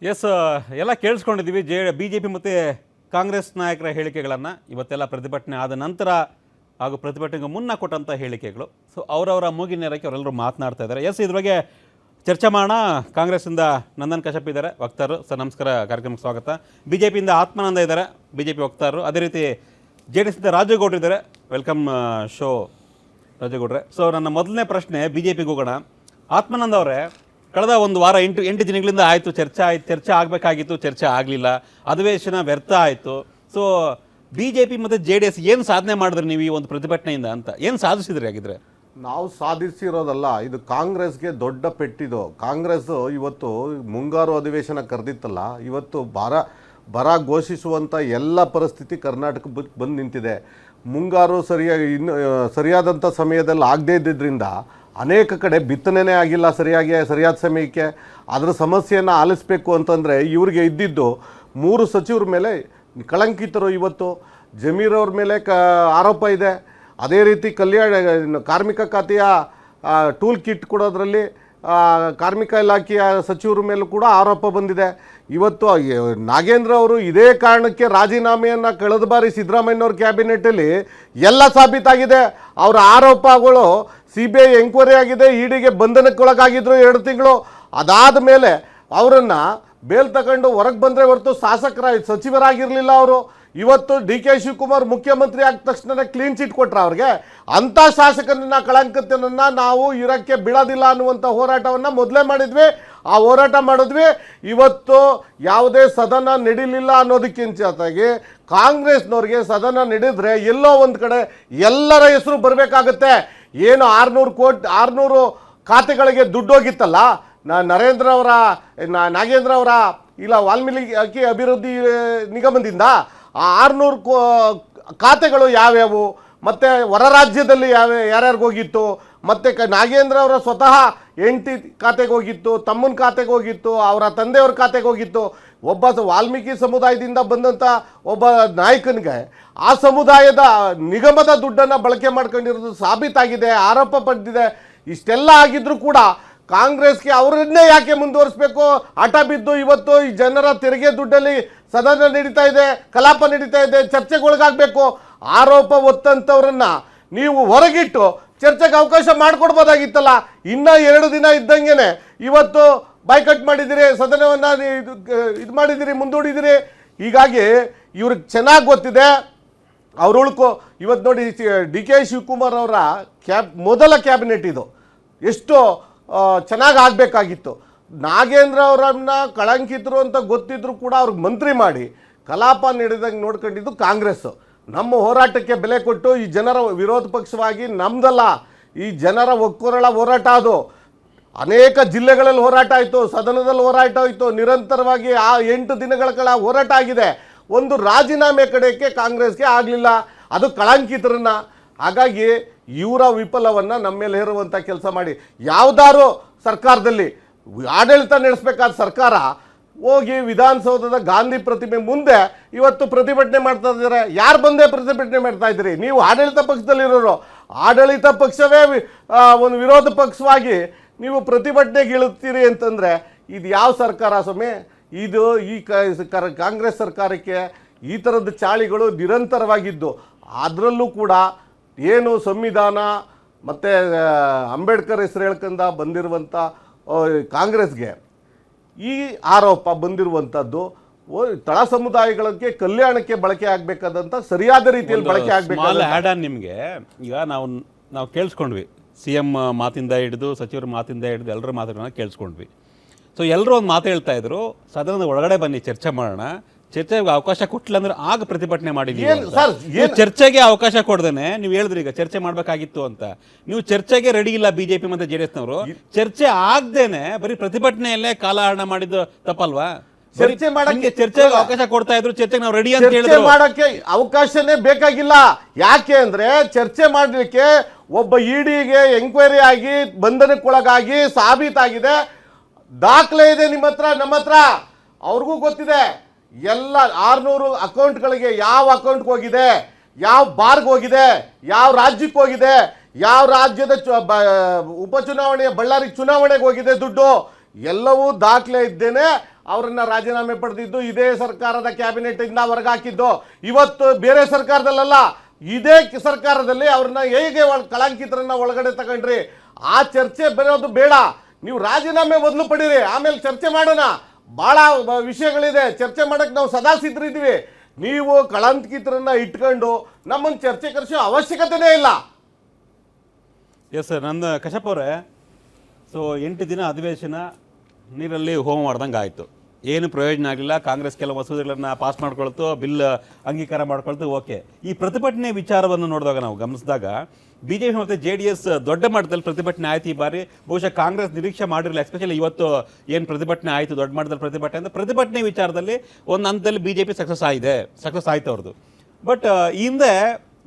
S, ಎಲ್ಲ ಕೇಳಿಸ್ಕೊಂಡಿದ್ದೀವಿ. BJP ಮತ್ತು ಕಾಂಗ್ರೆಸ್ ನಾಯಕರ ಹೇಳಿಕೆಗಳನ್ನು ಇವತ್ತೆಲ್ಲ ಪ್ರತಿಭಟನೆ ಆದ ನಂತರ ಹಾಗೂ ಪ್ರತಿಭಟನೆಗೆ ಮುನ್ನ ಕೊಟ್ಟಂಥ ಹೇಳಿಕೆಗಳು. ಸೊ ಅವರವರ ಮೂಗಿನೇರಕ್ಕೆ ಅವರೆಲ್ಲರೂ ಮಾತನಾಡ್ತಾ ಇದ್ದಾರೆ. ಎಸ್, ಇದ್ರ ಬಗ್ಗೆ ಚರ್ಚೆ ಮಾಡೋಣ. ಕಾಂಗ್ರೆಸ್ಸಿಂದ ನಂದನ್ ಕಶ್ಯಪ್ ಇದ್ದಾರೆ, ವಕ್ತಾರರು. ಸರ್ ನಮಸ್ಕಾರ, ಕಾರ್ಯಕ್ರಮಕ್ಕೆ ಸ್ವಾಗತ. BJPಯಿಂದ ಆತ್ಮಾನಂದ ಇದ್ದಾರೆ, BJP ವಕ್ತಾರರು. ಅದೇ ರೀತಿ JDSನಿಂದ ರಾಜೇಗೌಡರು ಇದ್ದಾರೆ. Welcome show ರಾಜೇಗೌಡ್ರೆ. ಸೊ ನನ್ನ ಮೊದಲನೇ ಪ್ರಶ್ನೆ BJPಗೆ ಹೋಗೋಣ. ಆತ್ಮಾನಂದ ಅವರೇ, ಕಳೆದ ಒಂದು ವಾರ 8 ದಿನಗಳಿಂದ ಆಯಿತು, ಚರ್ಚೆ ಆಗಬೇಕಾಗಿತ್ತು, ಚರ್ಚೆ ಆಗಲಿಲ್ಲ, ಅಧಿವೇಶನ ವ್ಯರ್ಥ ಆಯಿತು. ಸೊ BJP ಮತ್ತು JDS ಏನು ಸಾಧನೆ ಮಾಡಿದ್ರಿ ನೀವು ಈ ಒಂದು ಪ್ರತಿಭಟನೆಯಿಂದ ಅಂತ? ಏನು ಸಾಧಿಸಿದ್ರಿ ಆಗಿದ್ರೆ? ನಾವು ಸಾಧಿಸಿರೋದಲ್ಲ, ಇದು ಕಾಂಗ್ರೆಸ್ಗೆ ದೊಡ್ಡ ಪೆಟ್ಟಿದು. ಕಾಂಗ್ರೆಸ್ ಇವತ್ತು ಮುಂಗಾರು ಅಧಿವೇಶನ ಕರೆದಿತ್ತಲ್ಲ, ಇವತ್ತು ಬರ ಘೋಷಿಸುವಂಥ ಎಲ್ಲ ಪರಿಸ್ಥಿತಿ ಕರ್ನಾಟಕ ಬಂದು ನಿಂತಿದೆ. ಮುಂಗಾರು ಸರಿಯಾದಂಥ ಸಮಯದಲ್ಲಿ ಆಗದೇ ಇದ್ದಿದ್ದರಿಂದ ಅನೇಕ ಕಡೆ ಬಿತ್ತನೆ ಆಗಿಲ್ಲ ಸರಿಯಾದ ಸಮಯಕ್ಕೆ. ಅದರ ಸಮಸ್ಯೆಯನ್ನು ಆಲಿಸಬೇಕು ಅಂತಂದರೆ ಇವ್ರಿಗೆ ಇದ್ದಿದ್ದು 3 ಸಚಿವರ ಮೇಲೆ ಕಳಂಕಿತರು. ಇವತ್ತು ಜಮೀರ್ ಅವ್ರ ಮೇಲೆ ಆರೋಪ ಇದೆ. ಅದೇ ರೀತಿ ಕಾರ್ಮಿಕ ಖಾತೆಯ ಟೂಲ್ ಕಿಟ್ ಕೊಡೋದ್ರಲ್ಲಿ ಕಾರ್ಮಿಕ ಇಲಾಖೆಯ ಸಚಿವರ ಮೇಲೂ ಕೂಡ ಆರೋಪ ಬಂದಿದೆ. ಇವತ್ತು ನಾಗೇಂದ್ರ ಅವರು ಇದೇ ಕಾರಣಕ್ಕೆ ರಾಜೀನಾಮೆಯನ್ನು ಕಳೆದ ಬಾರಿ ಸಿದ್ದರಾಮಯ್ಯನವ್ರ ಕ್ಯಾಬಿನೆಟಲ್ಲಿ ಎಲ್ಲ ಸಾಬೀತಾಗಿದೆ. ಅವರ ಆರೋಪಗಳು CBI ಎಂಕ್ವೈರಿ ಆಗಿದೆ, EDಗೆ ಬಂಧನಕ್ಕೊಳಗಾಗಿದ್ರು 2 ತಿಂಗಳು. ಅದಾದ ಮೇಲೆ ಅವರನ್ನು ಬೇಲ್ ತಗೊಂಡು ಹೊರಗೆ ಬಂದರೆ ಹೊರತು ಸಚಿವರಾಗಿರಲಿಲ್ಲ ಅವರು. ಇವತ್ತು DK ಶಿವಕುಮಾರ್ ಮುಖ್ಯಮಂತ್ರಿ ಆದ ತಕ್ಷಣ ಕ್ಲೀನ್ ಚಿಟ್ ಕೊಟ್ರ ಅವ್ರಿಗೆ. ಅಂಥ ಶಾಸಕನನ್ನ ಕಳಂಕಿತನನ್ನು ನಾವು ಇರೋಕ್ಕೆ ಬಿಡೋದಿಲ್ಲ ಅನ್ನುವಂಥ ಹೋರಾಟವನ್ನು ಮೊದಲೇ ಮಾಡಿದ್ವಿ. ಆ ಹೋರಾಟ ಮಾಡಿದ್ವಿ. ಇವತ್ತು ಯಾವುದೇ ಸದನ ನಡೀಲಿಲ್ಲ ಅನ್ನೋದಕ್ಕಿಂತಾಗಿ ಕಾಂಗ್ರೆಸ್ನವ್ರಿಗೆ ಸದನ ನಡೆದ್ರೆ ಎಲ್ಲೋ ಒಂದು ಕಡೆ ಎಲ್ಲರ ಹೆಸರು ಬರಬೇಕಾಗತ್ತೆ. ಏನು 600 ಖಾತೆಗಳಿಗೆ ದುಡ್ಡು ಹೋಗಿತ್ತಲ್ಲ ನಾಗೇಂದ್ರ ಅವರ ಇಲ್ಲ ವಾಲ್ಮೀಕಿ ಅಭಿವೃದ್ಧಿ ನಿಗಮದಿಂದ, ಆ 600 ಖಾತೆಗಳು ಯಾವ್ಯಾವು, ಮತ್ತು ಹೊರ ರಾಜ್ಯದಲ್ಲಿ ಯಾರ್ಯಾರಿಗೆ ಹೋಗಿತ್ತು, ಮತ್ತು ನಾಗೇಂದ್ರ ಅವರ ಸ್ವತಃ ಹೆಂಡತಿ ಖಾತೆಗೆ ಹೋಗಿತ್ತು, ತಮ್ಮನ ಖಾತೆಗೆ ಹೋಗಿತ್ತು, ಅವರ ತಂದೆಯವ್ರ ಖಾತೆಗೆ ಹೋಗಿತ್ತು. ಒಬ್ಬ ವಾಲ್ಮೀಕಿ ಸಮುದಾಯದಿಂದ ಬಂದಂಥ ಒಬ್ಬ ನಾಯಕನಿಗೆ ಆ ಸಮುದಾಯದ ನಿಗಮದ ದುಡ್ಡನ್ನು ಬಳಕೆ ಮಾಡ್ಕೊಂಡಿರೋದು ಸಾಬೀತಾಗಿದೆ, ಆರೋಪ ಪಟ್ಟಿದೆ. ಇಷ್ಟೆಲ್ಲ ಆಗಿದ್ರೂ ಕೂಡ ಕಾಂಗ್ರೆಸ್ಗೆ ಅವರನ್ನೇ ಯಾಕೆ ಮುಂದುವರಿಸಬೇಕು ಹಠ ಬಿದ್ದು ಇವತ್ತು ಈ ಜನರ ತೆರಿಗೆ ದುಡ್ಡಲ್ಲಿ ಸದನ ನಡೀತಾ ಇದೆ, ಕಲಾಪ ನಡೀತಾ ಇದೆ, ಚರ್ಚೆಗೊಳಗಾಗಬೇಕು. ಆರೋಪ ಹೊತ್ತಂಥವ್ರನ್ನ ನೀವು ಹೊರಗಿಟ್ಟು ಚರ್ಚೆಗೆ ಅವಕಾಶ ಮಾಡಿಕೊಡ್ಬೋದಾಗಿತ್ತಲ್ಲ. ಇನ್ನೂ 2 ದಿನ ಇದ್ದಂಗೆ ಇವತ್ತು ಬಾಯ್ಕಟ್ ಮಾಡಿದಿರಿ, ಸದನವನ್ನು ಇದು ಮಾಡಿದಿರಿ, ಮುಂದೂಡಿದಿರಿ. ಹೀಗಾಗಿ ಇವ್ರಿಗೆ ಚೆನ್ನಾಗಿ ಗೊತ್ತಿದೆ ಅವ್ರ ಉಳ್ಕೊ. ಇವತ್ತು ನೋಡಿ DK ಶಿವಕುಮಾರ್ ಅವರ ಮೊದಲ ಕ್ಯಾಬಿನೆಟ್ ಇದು ಎಷ್ಟು ಚೆನ್ನಾಗಿ ಆಗಬೇಕಾಗಿತ್ತು. ನಾಗೇಂದ್ರ ಅವರನ್ನ ಕಳಂಕಿತರು ಅಂತ ಗೊತ್ತಿದ್ರು ಕೂಡ ಅವ್ರಿಗೆ ಮಂತ್ರಿ ಮಾಡಿ ಕಲಾಪ ನಡೆದಂಗೆ ನೋಡ್ಕೊಂಡಿದ್ದು ಕಾಂಗ್ರೆಸ್ಸು. ನಮ್ಮ ಹೋರಾಟಕ್ಕೆ ಬೆಲೆ ಕೊಟ್ಟು ಈ ಜನರ ವಿರೋಧ ಪಕ್ಷವಾಗಿ ನಮ್ದಲ್ಲ, ಈ ಜನರ ಒಕ್ಕೊರಳ ಹೋರಾಟ ಅದು. ಅನೇಕ ಜಿಲ್ಲೆಗಳಲ್ಲಿ ಹೋರಾಟ ಆಯಿತು, ಸದನದಲ್ಲಿ ಹೋರಾಟ ಆಯಿತು, ನಿರಂತರವಾಗಿ ಆ 8 ದಿನಗಳ ಕಾಲ ಹೋರಾಟ ಆಗಿದೆ. ಒಂದು ರಾಜೀನಾಮೆ ಕಡೆಗೆ ಕಾಂಗ್ರೆಸ್ಗೆ ಆಗಲಿಲ್ಲ, ಅದು ಕಳಂಕಿತರನ್ನ. ಹಾಗಾಗಿ ಇವರ ವಿಫಲವನ್ನು ನಮ್ಮ ಮೇಲೆ ಹೇರುವಂಥ ಕೆಲಸ ಮಾಡಿ. ಯಾವುದಾದ್ರು ಸರ್ಕಾರದಲ್ಲಿ ಆಡಳಿತ ನಡೆಸಬೇಕಾದ ಸರ್ಕಾರ ಹೋಗಿ ವಿಧಾನಸೌಧದ ಗಾಂಧಿ ಪ್ರತಿಮೆ ಮುಂದೆ ಇವತ್ತು ಪ್ರತಿಭಟನೆ ಮಾಡ್ತಾ ಇದ್ದಾರೆ. ಯಾರು ಬಂದೇ ಪ್ರತಿಭಟನೆ ಮಾಡ್ತಾ ಇದ್ದೀರಿ? ನೀವು ಆಡಳಿತ ಪಕ್ಷದಲ್ಲಿರೋರು. ಆಡಳಿತ ಪಕ್ಷವೇ ಒಂದು ವಿರೋಧ ಪಕ್ಷವಾಗಿ ನೀವು ಪ್ರತಿಭಟನೆಗೆ ಇಳುತ್ತೀರಿ ಅಂತಂದರೆ ಇದು ಯಾವ ಸರ್ಕಾರ ಸ್ವಾಮಿ? ಇದು ಕಾಂಗ್ರೆಸ್ ಸರ್ಕಾರಕ್ಕೆ ಈ ಥರದ ಚಾಳಿಗಳು ನಿರಂತರವಾಗಿದ್ದು, ಅದರಲ್ಲೂ ಕೂಡ ಏನು ಸಂವಿಧಾನ ಮತ್ತು ಅಂಬೇಡ್ಕರ್ ಹೆಸರು ಹೇಳ್ಕೊಂಡ ಬಂದಿರುವಂಥ ಕಾಂಗ್ರೆಸ್ಗೆ ಈ ಆರೋಪ ಬಂದಿರುವಂಥದ್ದು ತಳ ಸಮುದಾಯಗಳಿಗೆ ಕಲ್ಯಾಣಕ್ಕೆ ಬಳಕೆ ಆಗಬೇಕಾದಂಥ ಸರಿಯಾದ ರೀತಿಯಲ್ಲಿ ಬಳಕೆ ಆಗಬೇಕು. ನಿಮಗೆ ಈಗ ನಾವು ಕೇಳಿಸ್ಕೊಂಡ್ವಿ, CM ಮಾತಿಂದ ಹಿಡಿದು ಸಚಿವರ ಮಾತಿಂದ ಹಿಡಿದು ಎಲ್ಲರ ಮಾತುಗಳನ್ನ ಕೇಳಿಸ್ಕೊಂಡ್ವಿ. ಸೊ ಎಲ್ಲರೂ ಒಂದು ಮಾತು ಹೇಳ್ತಾ ಇದ್ರು, ಸದನದ ಒಳಗಡೆ ಬನ್ನಿ ಚರ್ಚೆ ಮಾಡೋಣ, ಚರ್ಚೆಗೆ ಅವಕಾಶ ಕೊಟ್ಟಿಲ್ಲ ಅಂದ್ರೆ ಆಗ ಪ್ರತಿಭಟನೆ ಮಾಡಿದ್ದೀವಿ. ಚರ್ಚೆಗೆ ಅವಕಾಶ ಕೊಡ್ದೇನೆ ನೀವು ಹೇಳಿದ್ರಿ ಈಗ ಚರ್ಚೆ ಮಾಡ್ಬೇಕಾಗಿತ್ತು ಅಂತ. ನೀವು ಚರ್ಚೆಗೆ ರೆಡಿ ಇಲ್ಲ BJP ಮತ್ತು JDSನವರು. ಚರ್ಚೆ ಆಗದೇನೆ ಬರೀ ಪ್ರತಿಭಟನೆಯಲ್ಲೇ ಕಾಲಹರಣ ಮಾಡಿದ್ದು ತಪ್ಪಲ್ವಾ? ಚರ್ಚೆ ಮಾಡಕ್ಕೆ ಚರ್ಚೆಗೆ ಅವಕಾಶ ಕೊಡ್ತಾ ಇದ್ರು, ಚರ್ಚೆಗೆ ನಾವು ರೆಡಿ ಅಂತ ಚರ್ಚೆ ಮಾಡಕ್ಕೆ ಅವಕಾಶನೇ ಬೇಕಾಗಿಲ್ಲ. ಯಾಕೆ ಅಂದ್ರೆ ಚರ್ಚೆ ಮಾಡಲಿಕ್ಕೆ ಒಬ್ಬ EDಗೆ ಎಂಕ್ವೈರಿ ಆಗಿ ಬಂಧನಕ್ಕೊಳಗಾಗಿ ಸಾಬೀತಾಗಿದೆ, ದಾಖಲೆ ಇದೆ ನಿಮ್ಮ ಹತ್ರ, ನಮ್ಮ ಹತ್ರ. ಅವ್ರಿಗೂ ಗೊತ್ತಿದೆ ಎಲ್ಲ 600 ಅಕೌಂಟ್ಗಳಿಗೆ ಯಾವ ಅಕೌಂಟ್ಗೆ ಹೋಗಿದೆ, ಯಾವ ಬಾರ್ಗೆ ಹೋಗಿದೆ, ಯಾವ ರಾಜ್ಯಕ್ಕೆ ಹೋಗಿದೆ, ಯಾವ ರಾಜ್ಯದ ಉಪಚುನಾವಣೆಯ ಬಳ್ಳಾರಿ ಚುನಾವಣೆಗೆ ಹೋಗಿದೆ ದುಡ್ಡು, ಎಲ್ಲವೂ ದಾಖಲೆ ಇದ್ದೇನೆ. ಅವರನ್ನ ರಾಜೀನಾಮೆ ಪಡೆದಿದ್ದು ಇದೇ ಸರ್ಕಾರದ ಕ್ಯಾಬಿನೆಟ್ ಇಂದ ಹೊರಗಾಕಿದ್ದು. ಇವತ್ತು ಬೇರೆ ಸರ್ಕಾರದಲ್ಲ, ಇದೇ ಸರ್ಕಾರದಲ್ಲಿ ಅವ್ರನ್ನ ಹೇಗೆ ಕಳಂಕಿತರನ್ನ ಒಳಗಡೆ ತಗೊಂಡ್ರಿ, ಆ ಚರ್ಚೆ ಬರೋದು ಬೇಡ. ನೀವು ರಾಜೀನಾಮೆ ಮೊದಲು ಪಡೀರಿ, ಆಮೇಲೆ ಚರ್ಚೆ ಮಾಡೋಣ. ಬಹಳ ವಿಷಯಗಳಿದೆ, ಚರ್ಚೆ ಮಾಡಕ್ಕೆ ನಾವು ಸದಾ ಸಿದ್ಧರಿದ್ದೀವಿ. ನೀವು ಕಳಂಕಿತರನ್ನ ಇಟ್ಕೊಂಡು ನಮ್ಮನ್ನು ಚರ್ಚೆ ಕರೆಸೋ ಅವಶ್ಯಕತೆನೇ ಇಲ್ಲ. ಎಸ್ ಸರ್, ನನ್ನ ಕಶ್ಯಪ್ ಅವರೇ, ಸೊ 8 ದಿನ ಅಧಿವೇಶನ ನೀರಲ್ಲಿ ಹೋಮ ಮಾಡ್ದಂಗೆ ಆಯಿತು. ಏನು ಪ್ರಯೋಜನ ಆಗಲಿಲ್ಲ. ಕಾಂಗ್ರೆಸ್ ಕೆಲವು ಮಸೂದೆಗಳನ್ನು ಪಾಸ್ ಮಾಡ್ಕೊಳ್ತು, ಬಿಲ್ ಅಂಗೀಕಾರ ಮಾಡ್ಕೊಳ್ತು, ಓಕೆ. ಈ ಪ್ರತಿಭಟನೆ ವಿಚಾರವನ್ನು ನೋಡಿದಾಗ ನಾವು ಗಮನಿಸಿದಾಗ BJP ಮತ್ತು JDS ದೊಡ್ಡ ಮಟ್ಟದಲ್ಲಿ ಪ್ರತಿಭಟನೆ ಆಯ್ತು ಈ ಬಾರಿ. ಬಹುಶಃ ಕಾಂಗ್ರೆಸ್ ನಿರೀಕ್ಷೆ ಮಾಡಿರಲಿಲ್ಲ. ಎಸ್ಪೆಷಲಿ ಇವತ್ತು ಏನು ಪ್ರತಿಭಟನೆ ಆಯಿತು, ದೊಡ್ಡ ಮಟ್ಟದಲ್ಲಿ ಪ್ರತಿಭಟನೆ ಅಂದರೆ ಪ್ರತಿಭಟನೆ ವಿಚಾರದಲ್ಲಿ ಒಂದು ಹಂತದಲ್ಲಿ BJP ಸಕ್ಸಸ್ ಆಯಿತು ಅವ್ರದ್ದು. ಬಟ್ ಈ ಹಿಂದೆ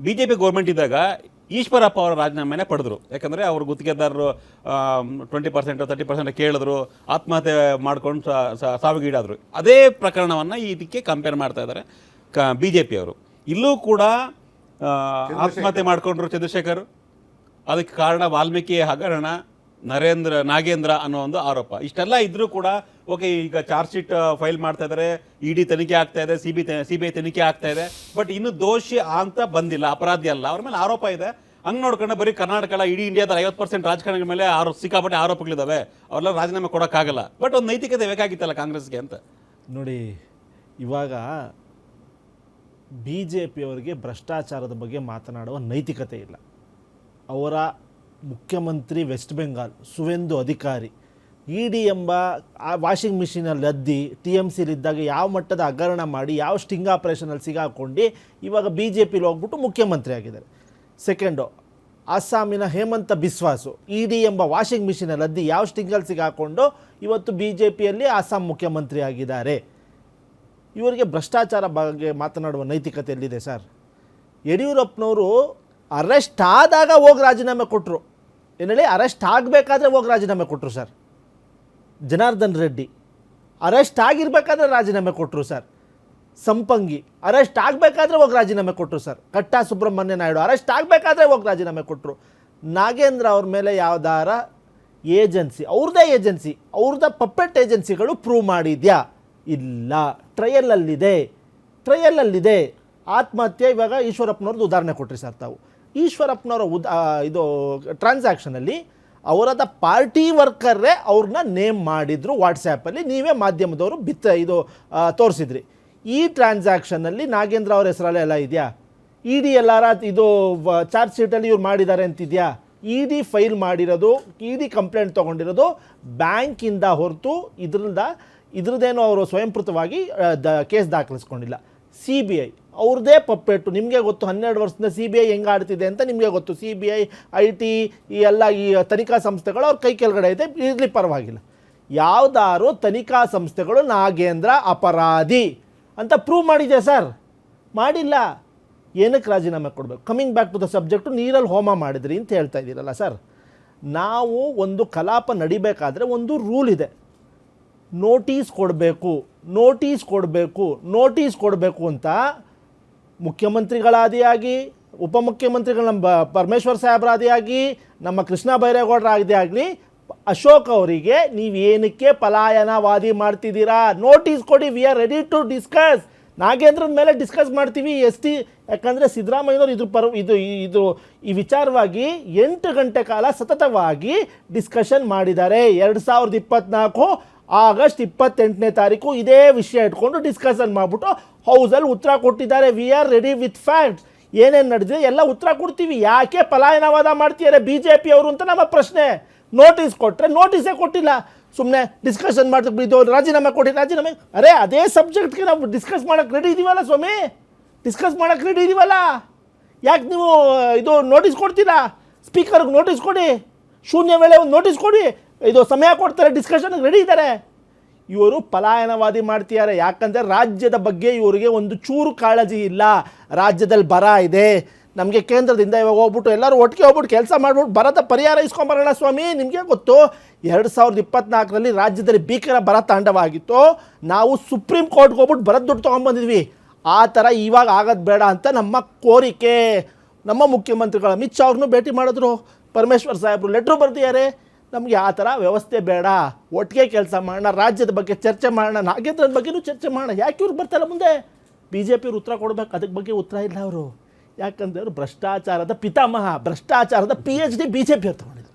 BJP ಗೌರ್ಮೆಂಟ್ ಇದ್ದಾಗ ಈಶ್ವರಪ್ಪ ಅವರ ರಾಜೀನಾಮೆನೇ ಪಡೆದ್ರು. ಯಾಕಂದರೆ ಅವರು ಗುತ್ತಿಗೆದಾರರು 20% 30% ಕೇಳಿದ್ರು, ಆತ್ಮಹತ್ಯೆ ಮಾಡ್ಕೊಂಡು ಸಾವಿಗೀಡಾದರು. ಅದೇ ಪ್ರಕರಣವನ್ನು ಇದಕ್ಕೆ ಕಂಪೇರ್ ಮಾಡ್ತಾ ಇದ್ದಾರೆ BJP ಅವರು. ಇಲ್ಲೂ ಕೂಡ ಆತ್ಮಹತ್ಯೆ ಮಾಡಿಕೊಂಡ್ರು ಚಂದ್ರಶೇಖರ್. ಅದಕ್ಕೆ ಕಾರಣ ವಾಲ್ಮೀಕಿ ಹಗರಣ, ನಾಗೇಂದ್ರ ಅನ್ನೋ ಒಂದು ಆರೋಪ. ಇಷ್ಟೆಲ್ಲ ಇದ್ರೂ ಕೂಡ ಓಕೆ, ಈಗ ಚಾರ್ಜ್ ಶೀಟ್ ಫೈಲ್ ಮಾಡ್ತಾ ಇದ್ದಾರೆ, ED ತನಿಖೆ ಆಗ್ತಾ ಇದೆ, CBI ತನಿಖೆ ಆಗ್ತಾ ಇದೆ. ಬಟ್ ಇನ್ನು ದೋಷಿ ಅಂತ ಬಂದಿಲ್ಲ, ಅಪರಾಧಿ ಅಲ್ಲ. ಅವ್ರ ಮೇಲೆ ಆರೋಪ ಇದೆ. ಹಂಗೆ ನೋಡ್ಕೊಂಡು ಬರೀ ಕರ್ನಾಟಕ ಅಲ್ಲ, ಇಡೀ ಇಂಡಿಯಾದ 50% ರಾಜಕಾರಣಿಗಳ ಮೇಲೆ ಸಿಕ್ಕಾಪಟ್ಟೆ ಆರೋಪಗಳಿದ್ದಾವೆ. ಅವ್ರೆಲ್ಲ ರಾಜೀನಾಮೆ ಕೊಡೋಕ್ಕಾಗಲ್ಲ. ಬಟ್ ಒಂದು ನೈತಿಕತೆ ಬೇಕಾಗಿತ್ತಲ್ಲ ಕಾಂಗ್ರೆಸ್ಗೆ ಅಂತ. ನೋಡಿ, ಇವಾಗ BJP ಅವರಿಗೆ ಭ್ರಷ್ಟಾಚಾರದ ಬಗ್ಗೆ ಮಾತನಾಡುವ ನೈತಿಕತೆ ಇಲ್ಲ. ಅವರ ಮುಖ್ಯಮಂತ್ರಿ ವೆಸ್ಟ್ ಬೆಂಗಾಲ್ ಸುವೇಂದು ಅಧಿಕಾರಿ ED ಎಂಬ ಆ ವಾಷಿಂಗ್ ಮಿಷಿನಲ್ಲಿ ಅದ್ದಿ TMCಲಿದ್ದಾಗ ಯಾವ ಮಟ್ಟದ ಹಗರಣ ಮಾಡಿ ಯಾವ ಸ್ಟಿಂಗ್ ಆಪರೇಷನಲ್ಲಿ ಸಿಗಾಕೊಂಡು ಇವಾಗ BJPಲಿ ಹೋಗ್ಬಿಟ್ಟು ಮುಖ್ಯಮಂತ್ರಿ ಆಗಿದ್ದಾರೆ. ಸೆಕೆಂಡು, ಅಸ್ಸಾಮಿನ ಹೇಮಂತ ಬಿಸ್ವಾಸು ED ಎಂಬ ವಾಷಿಂಗ್ ಮಿಷಿನಲ್ಲಿ ಅದ್ದಿ ಯಾವ ಸ್ಟಿಂಗಲ್ಲಿ ಸಿಗಾಕೊಂಡು ಇವತ್ತು BJPಯಲ್ಲಿ ಅಸ್ಸಾಂ ಮುಖ್ಯಮಂತ್ರಿ ಆಗಿದ್ದಾರೆ. ಇವರಿಗೆ ಭ್ರಷ್ಟಾಚಾರ ಬಗ್ಗೆ ಮಾತನಾಡುವ ನೈತಿಕತೆ ಎಲ್ಲಿದೆ ಸರ್? ಯಡಿಯೂರಪ್ಪನವರು ಅರೆಸ್ಟ್ ಆದಾಗ ಹೋಗಿ ರಾಜೀನಾಮೆ ಕೊಟ್ಟರು. ಏನೇಳಿ, ಅರೆಸ್ಟ್ ಆಗಬೇಕಾದ್ರೆ ಹೋಗಿ ರಾಜೀನಾಮೆ ಕೊಟ್ಟರು ಸರ್. ಜನಾರ್ದನ್ ರೆಡ್ಡಿ ಅರೆಸ್ಟ್ ಆಗಿರಬೇಕಾದ್ರೆ ರಾಜೀನಾಮೆ ಕೊಟ್ಟರು ಸರ್. ಸಂಪಂಗಿ ಅರೆಸ್ಟ್ ಆಗಬೇಕಾದ್ರೆ ಹೋಗಿ ರಾಜೀನಾಮೆ ಕೊಟ್ಟರು ಸರ್. ಕಟ್ಟಾ ಸುಬ್ರಹ್ಮಣ್ಯ ನಾಯ್ಡು ಅರೆಸ್ಟ್ ಆಗಬೇಕಾದ್ರೆ ಹೋಗಿ ರಾಜೀನಾಮೆ ಕೊಟ್ಟರು. ನಾಗೇಂದ್ರ ಅವ್ರ ಮೇಲೆ ಯಾವ್ದಾರ ಏಜೆನ್ಸಿ, ಅವ್ರದ್ದೇ ಏಜೆನ್ಸಿ, ಅವ್ರದ್ದ ಪಪ್ಪೆಟ್ ಏಜೆನ್ಸಿಗಳು ಪ್ರೂವ್ ಮಾಡಿದ್ಯಾ? ಇಲ್ಲ. ಟ್ರಯಲಲ್ಲಿದೆ. ಆತ್ಮಹತ್ಯೆ ಇವಾಗ ಈಶ್ವರಪ್ಪನವ್ರದ್ದು ಉದಾಹರಣೆ ಕೊಟ್ರಿ ಸರ್ ತಾವು. ಈಶ್ವರಪ್ಪನವರ ಇದು ಟ್ರಾನ್ಸಾಕ್ಷನಲ್ಲಿ ಅವರದ ಪಾರ್ಟಿ ವರ್ಕರ್ರೇ ಅವ್ರನ್ನ ನೇಮ್ ಮಾಡಿದ್ರು ವಾಟ್ಸ್ಯಾಪಲ್ಲಿ. ನೀವೇ ಮಾಧ್ಯಮದವರು ತೋರಿಸಿದ್ರಿ. ಈ ಟ್ರಾನ್ಸಾಕ್ಷನ್ನಲ್ಲಿ ನಾಗೇಂದ್ರ ಅವ್ರ ಹೆಸರಲ್ಲೇ ಎಲ್ಲ ಇದೆಯಾ? ED ಎಲ್ಲಾರ ಇದು ಚಾರ್ಜ್ ಶೀಟಲ್ಲಿ ಇವ್ರು ಮಾಡಿದ್ದಾರೆ ಅಂತಿದೆಯಾ? ED ಫೈಲ್ ಮಾಡಿರೋದು, ED ಕಂಪ್ಲೇಂಟ್ ತೊಗೊಂಡಿರೋದು ಬ್ಯಾಂಕಿಂದ ಹೊರತು ಇದ್ರದ್ದೇನೋ ಅವರು ಸ್ವಯಂಪ್ರತವಾಗಿ ಕೇಸ್ ದಾಖಲಿಸ್ಕೊಂಡಿಲ್ಲ. CBI ಅವ್ರದ್ದೇ ಪಪ್ಪೆಟ್ಟು. ನಿಮಗೆ ಗೊತ್ತು 12 ವರ್ಷದಿಂದ CBI ಹೆಂಗೆ ಆಡ್ತಿದೆ ಅಂತ ನಿಮಗೆ ಗೊತ್ತು. CBI, IT ಈ ಎಲ್ಲ ಈ ತನಿಖಾ ಸಂಸ್ಥೆಗಳು ಅವ್ರ ಕೈ ಕೆಳಗಡೆ ಇದೆ, ಇರಲಿ ಪರವಾಗಿಲ್ಲ. ಯಾವುದಾದ್ರು ತನಿಖಾ ಸಂಸ್ಥೆಗಳು ನಾಗೇಂದ್ರ ಅಪರಾಧಿ ಅಂತ ಪ್ರೂವ್ ಮಾಡಿದೆ ಸರ್? ಮಾಡಿಲ್ಲ. ಏನಕ್ಕೆ ರಾಜೀನಾಮೆ ಕೊಡಬೇಕು? Coming back to the subject, ನೀರಲ್ಲಿ ಹೋಮ ಮಾಡಿದ್ರಿ ಅಂತ ಹೇಳ್ತಾ ಇದ್ದೀರಲ್ಲ ಸರ್. ನಾವು ಒಂದು ಕಲಾಪ ನಡಿಬೇಕಾದ್ರೆ ಒಂದು ರೂಲ್ ಇದೆ. ನೋಟಿಸ್ ಕೊಡಬೇಕು ಅಂತ ಮುಖ್ಯಮಂತ್ರಿಗಳಾದಿಯಾಗಿ, ಉಪಮುಖ್ಯಮಂತ್ರಿಗಳು ನಮ್ಮ ಪರಮೇಶ್ವರ್ ಸಾಹೇಬ್ರಾದಿಯಾಗಿ, ನಮ್ಮ ಕೃಷ್ಣ ಬೈರೇಗೌಡರ ಆಗಲಿ ಅಶೋಕ್ ಅವರಿಗೆ ನೀವು ಏನಕ್ಕೆ ಪಲಾಯನವಾದಿ ಮಾಡ್ತಿದ್ದೀರಾ? ನೋಟಿಸ್ ಕೊಡಿ. We are ready to discuss. ನಾಗೇಂದ್ರನ ಮೇಲೆ ಡಿಸ್ಕಸ್ ಮಾಡ್ತೀವಿ. ಯಾಕಂದರೆ ಸಿದ್ದರಾಮಯ್ಯನವರು ಇದು ಈ ವಿಚಾರವಾಗಿ 8 ಗಂಟೆ ಕಾಲ ಸತತವಾಗಿ ಡಿಸ್ಕಷನ್ ಮಾಡಿದ್ದಾರೆ. 2024 ಆಗಸ್ಟ್ 28ನೇ ತಾರೀಕು ಇದೇ ವಿಷಯ ಇಟ್ಕೊಂಡು ಡಿಸ್ಕಷನ್ ಮಾಡಿಬಿಟ್ಟು ಹೌಸಲ್ಲಿ ಉತ್ತರ ಕೊಟ್ಟಿದ್ದಾರೆ. V are ready with facts. ಏನೇನು ನಡೆದಿದೆ ಎಲ್ಲ ಉತ್ತರ ಕೊಡ್ತೀವಿ. ಯಾಕೆ ಪಲಾಯನವಾದ ಮಾಡ್ತಿದ್ದಾರೆ BJP ಅವರು ಅಂತ ನಮ್ಮ ಪ್ರಶ್ನೆ. ನೋಟಿಸ್ ಕೊಟ್ಟರೆ, ನೋಟಿಸೇ ಕೊಟ್ಟಿಲ್ಲ, ಸುಮ್ಮನೆ ಡಿಸ್ಕಷನ್ ಮಾಡ್ತೀವಿ. ಇದು ರಾಜೀನಾಮೆ ರಾಜೀನಾಮೆ ಅದೇ ಸಬ್ಜೆಕ್ಟ್ಗೆ ನಾವು ಡಿಸ್ಕಸ್ ಮಾಡೋಕ್ಕೆ ರೆಡಿ ಇದೀವಲ್ಲ ಸ್ವಾಮಿ, ಯಾಕೆ ನೀವು ಇದು ನೋಟಿಸ್ ಕೊಡ್ತೀರಾ? ಸ್ಪೀಕರ್ಗೆ ನೋಟಿಸ್ ಕೊಡಿ, ಶೂನ್ಯ ವೇಳೆ ಒಂದು ನೋಟಿಸ್ ಕೊಡಿ, ಇದು ಸಮಯ ಕೊಡ್ತಾರೆ, ಡಿಸ್ಕಷನ್ಗೆ ರೆಡಿ ಇದ್ದಾರೆ. ಇವರು ಪಲಾಯನವಾದಿ ಮಾಡ್ತಿದ್ದಾರೆ. ಯಾಕಂದರೆ ರಾಜ್ಯದ ಬಗ್ಗೆ ಇವರಿಗೆ ಒಂದು ಚೂರು ಕಾಳಜಿ ಇಲ್ಲ. ರಾಜ್ಯದಲ್ಲಿ ಬರ ಇದೆ, ನಮಗೆ ಕೇಂದ್ರದಿಂದ ಇವಾಗ ಹೋಗ್ಬಿಟ್ಟು ಎಲ್ಲರೂ ಒಟ್ಟಿಗೆ ಹೋಗ್ಬಿಟ್ಟು ಕೆಲಸ ಮಾಡ್ಬಿಟ್ಟು ಬರದ ಪರಿಹಾರ ಇಸ್ಕೊಂಬರೋಣ ಸ್ವಾಮಿ. ನಿಮಗೆ ಗೊತ್ತು 2024ರಲ್ಲಿ ರಾಜ್ಯದಲ್ಲಿ ಭೀಕರ ಬರ ತಾಂಡವಾಗಿತ್ತು. ನಾವು ಸುಪ್ರೀಂ ಕೋರ್ಟ್ಗೆ ಹೋಗ್ಬಿಟ್ಟು ಬರದ ದುಡ್ಡು ತೊಗೊಂಬಂದಿದ್ವಿ. ಆ ಥರ ಇವಾಗ ಆಗೋದು ಬೇಡ ಅಂತ ನಮ್ಮ ಕೋರಿಕೆ. ನಮ್ಮ ಮುಖ್ಯಮಂತ್ರಿಗಳು ಅಮಿತ್ ಶಾ ಅವ್ರನ್ನೂ ಭೇಟಿ ಮಾಡಿದ್ರು, ಪರಮೇಶ್ವರ್ ಸಾಹೇಬರು ಲೆಟ್ರು ಬರ್ದಿದ್ದಾರೆ. ನಮಗೆ ಆ ಥರ ವ್ಯವಸ್ಥೆ ಬೇಡ, ಒಟ್ಟಿಗೆ ಕೆಲಸ ಮಾಡೋಣ, ರಾಜ್ಯದ ಬಗ್ಗೆ ಚರ್ಚೆ ಮಾಡೋಣ, ನಾಗೇಂದ್ರನ ಬಗ್ಗೆನೂ ಚರ್ಚೆ ಮಾಡೋಣ. ಯಾಕೆ ಇವ್ರು ಬರ್ತಾರ ಮುಂದೆ? ಬಿ ಜೆ ಪಿಯವ್ರು ಉತ್ತರ ಕೊಡಬೇಕು, ಅದಕ್ಕೆ ಬಗ್ಗೆ ಉತ್ತರ ಇಲ್ಲ ಅವರು. ಯಾಕಂದ್ರೆ ಅವರು ಭ್ರಷ್ಟಾಚಾರದ ಪಿತಾಮಹ, ಭ್ರಷ್ಟಾಚಾರದ PhD ಬಿ ಜೆ ಪಿ ಇರ್ತವೆ.